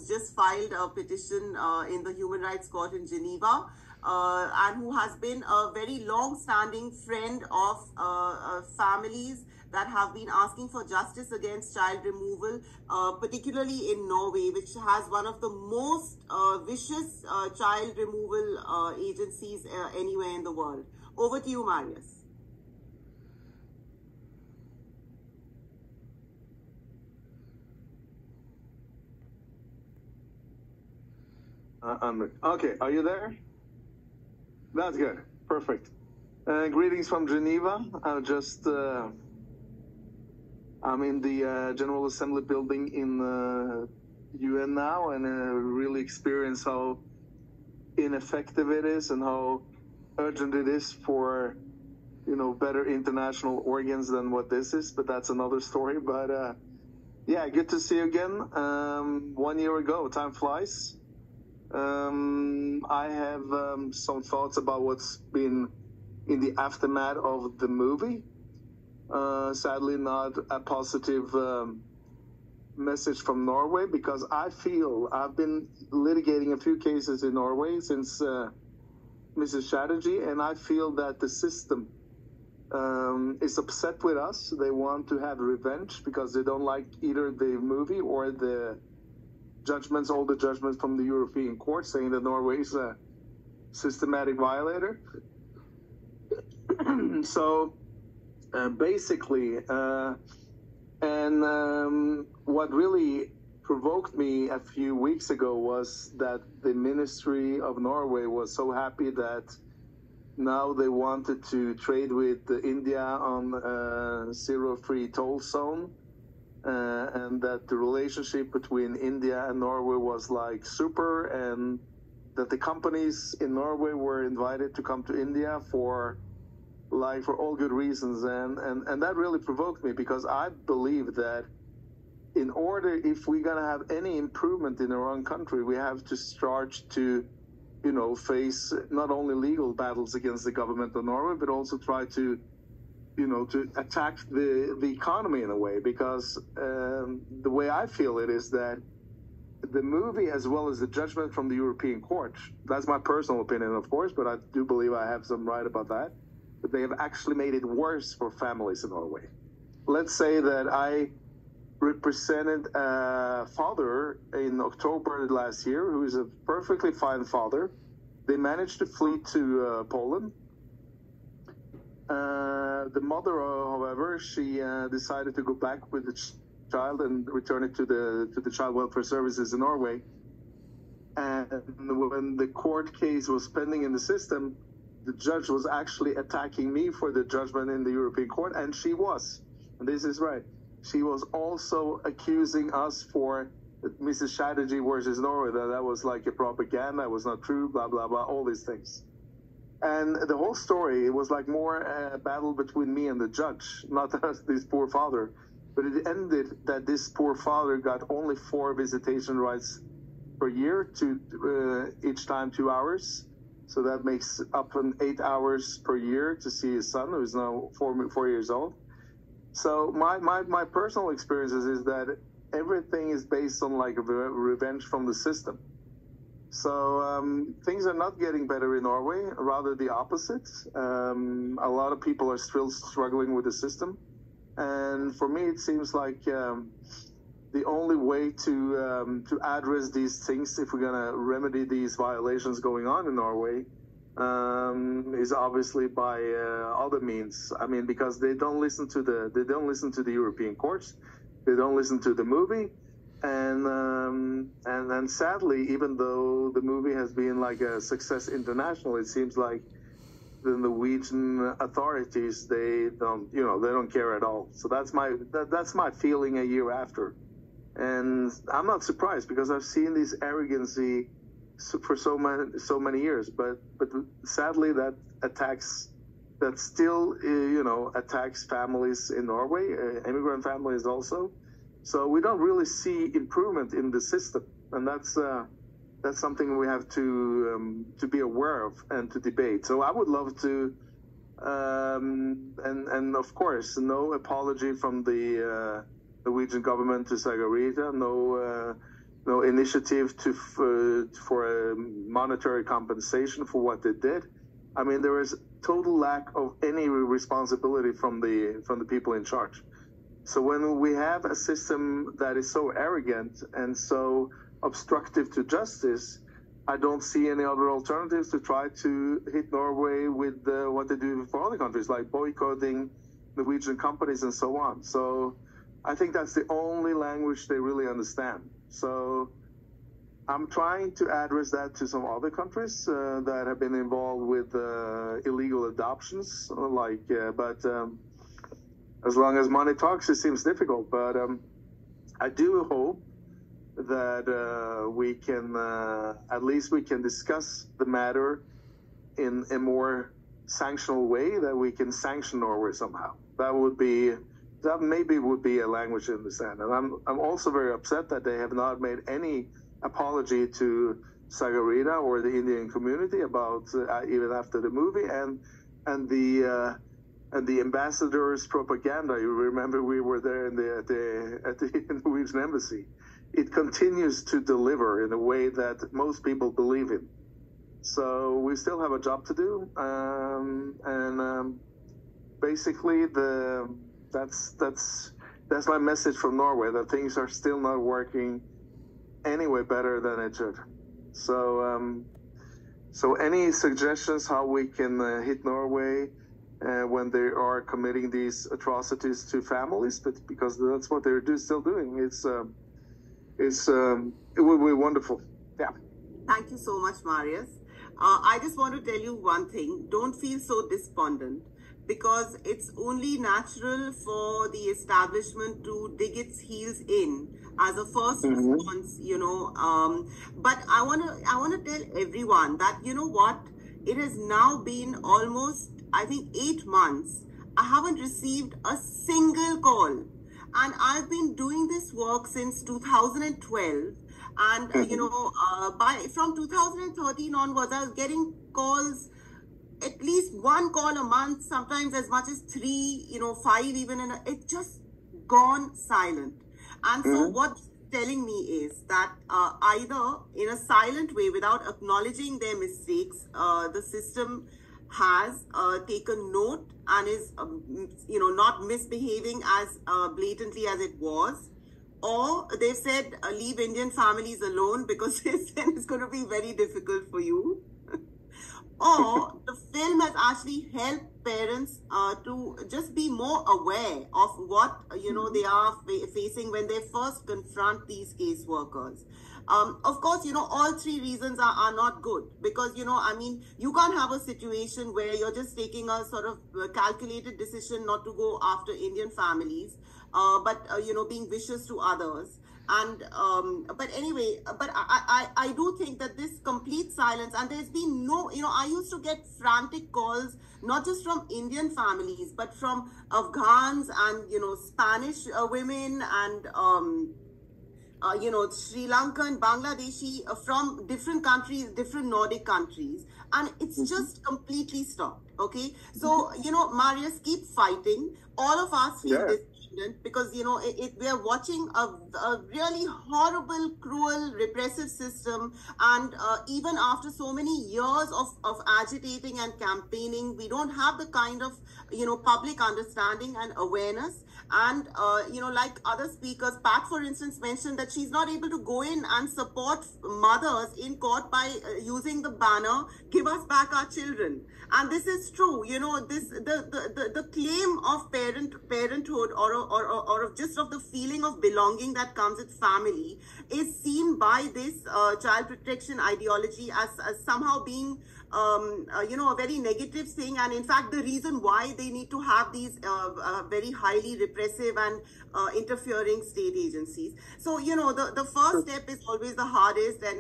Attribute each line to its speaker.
Speaker 1: just filed a petition in the Human Rights Court in Geneva, and who has been a very long-standing friend of families that have been asking for justice against child removal, particularly in Norway, which has one of the most vicious child removal agencies anywhere in the world. Over to you, Marius.
Speaker 2: Okay, are you there? That's good. Perfect. Greetings from Geneva. I'm in the General Assembly building in UN now, and really experience how ineffective it is and how urgent it is for, better international organs than what this is. But that's another story. But yeah, good to see you again. 1 year ago, time flies. I have some thoughts about what's been in the aftermath of the movie. Sadly, not a positive message from Norway, because I feel I've been litigating a few cases in Norway since Mrs. Chatterjee, and I feel that the system is upset with us. They want to have revenge because they don't like either the movie or the all the judgments from the European Court saying that Norway is a systematic violator. So basically, what really provoked me a few weeks ago was that the Ministry of Norway was so happy that now they wanted to trade with India on zero-free toll zone. And that the relationship between India and Norway was like super, and that the companies in Norway were invited to come to India for all good reasons. And that really provoked me, because I believe that if we're going to have any improvement in our own country, we have to start to, face not only legal battles against the government of Norway, but also try to attack the economy in a way, because the way I feel it is that the movie, as well as the judgment from the European Court, that's my personal opinion, of course, but I do believe I have some right about that, but they have actually made it worse for families in Norway. Let's say that I represented a father in October last year who is a perfectly fine father. They managed to flee to Poland. The mother, however, she decided to go back with the child and return it to the child welfare services in Norway. And when the court case was pending in the system, the judge was actually attacking me for the judgment in the European Court, and she was, and this is right, she was also accusing us for Mrs. Chatterjee versus Norway, that was like a propaganda, it was not true, blah, blah, blah, all these things. And the whole story, it was like more a battle between me and the judge, not this poor father. But it ended that this poor father got only 4 visitation rights per year, each time 2 hours. So that makes up 8 hours per year to see his son, who's now 4 years old. So my personal experiences is that everything is based on like revenge from the system. So things are not getting better in Norway, rather the opposite. A lot of people are still struggling with the system. And for me, it seems like the only way to address these things, if we're going to remedy these violations going on in Norway, is obviously by other means. I mean, because they don't listen to the European courts, they don't listen to the movie. And sadly, even though the movie has been like a success internationally, it seems like the Norwegian authorities, they don't care at all. So that's my feeling a year after, and I'm not surprised, because I've seen this arrogancy for so many years. But sadly, that still attacks families in Norway, immigrant families also. So we don't really see improvement in the system, and that's something we have to be aware of and to debate. So I would love to, and of course, no apology from the Norwegian government to Sagarita, no initiative for a monetary compensation for what they did. I mean, there is total lack of any responsibility from the people in charge. So when we have a system that is so arrogant and so obstructive to justice, I don't see any other alternatives to try to hit Norway with what they do for other countries, like boycotting Norwegian companies and so on. So I think that's the only language they really understand. So I'm trying to address that to some other countries that have been involved with illegal adoptions, but as long as money talks, it seems difficult. But I do hope that we can, at least we can discuss the matter in a more sanctional way, that we can sanction Norway somehow. That maybe would be a language to understand. And I'm also very upset that they have not made any apology to Sagarita or the Indian community about even after the movie, and the ambassador's propaganda. You remember we were there at the Norwegian embassy. It continues to deliver in a way that most people believe in. So we still have a job to do, and basically that's my message from Norway, that things are still not working anyway better than it should. So any suggestions how we can hit Norway when they are committing these atrocities to families, but because that's what they're still doing, it would be wonderful. Yeah.
Speaker 1: Thank you so much, Marius. I just want to tell you one thing. Don't feel so despondent, because it's only natural for the establishment to dig its heels in as a first response, but I want to tell everyone that, you know what, it has now been almost, I think, 8 months. I haven't received a single call, and I've been doing this work since 2012. And from 2013 onwards, I was getting calls, at least 1 call a month, sometimes as much as 3, 5 even, and it's just gone silent. And so what's telling me is that either in a silent way, without acknowledging their mistakes, the system has taken note and is, not misbehaving as blatantly as it was. Or they've said, leave Indian families alone, because they said it's going to be very difficult for you. Or the film has actually helped parents to just be more aware of what, they are facing when they first confront these caseworkers. Of course, all 3 reasons are not good, because, you can't have a situation where you're just taking a sort of calculated decision not to go after Indian families, but being vicious to others. And but anyway, but I do think that this complete silence, and there's been no, I used to get frantic calls, not just from Indian families, but from Afghans and, Spanish women and, Sri Lankan, Bangladeshi, from different countries, different Nordic countries. And it's just completely stopped. Okay. So, Marius, keep fighting. All of us feel this. Because, we are watching a really horrible, cruel, repressive system. And even after so many years of agitating and campaigning, we don't have the kind of, public understanding and awareness. And, like other speakers, Pat, for instance, mentioned that she's not able to go in and support mothers in court by using the banner, "Give us back our children." And this is true. The claim of parenthood or just of the feeling of belonging that comes with family is seen by this child protection ideology as somehow being a very negative thing, and in fact the reason why they need to have these very highly repressive and interfering state agencies. So the first step is always the hardest, and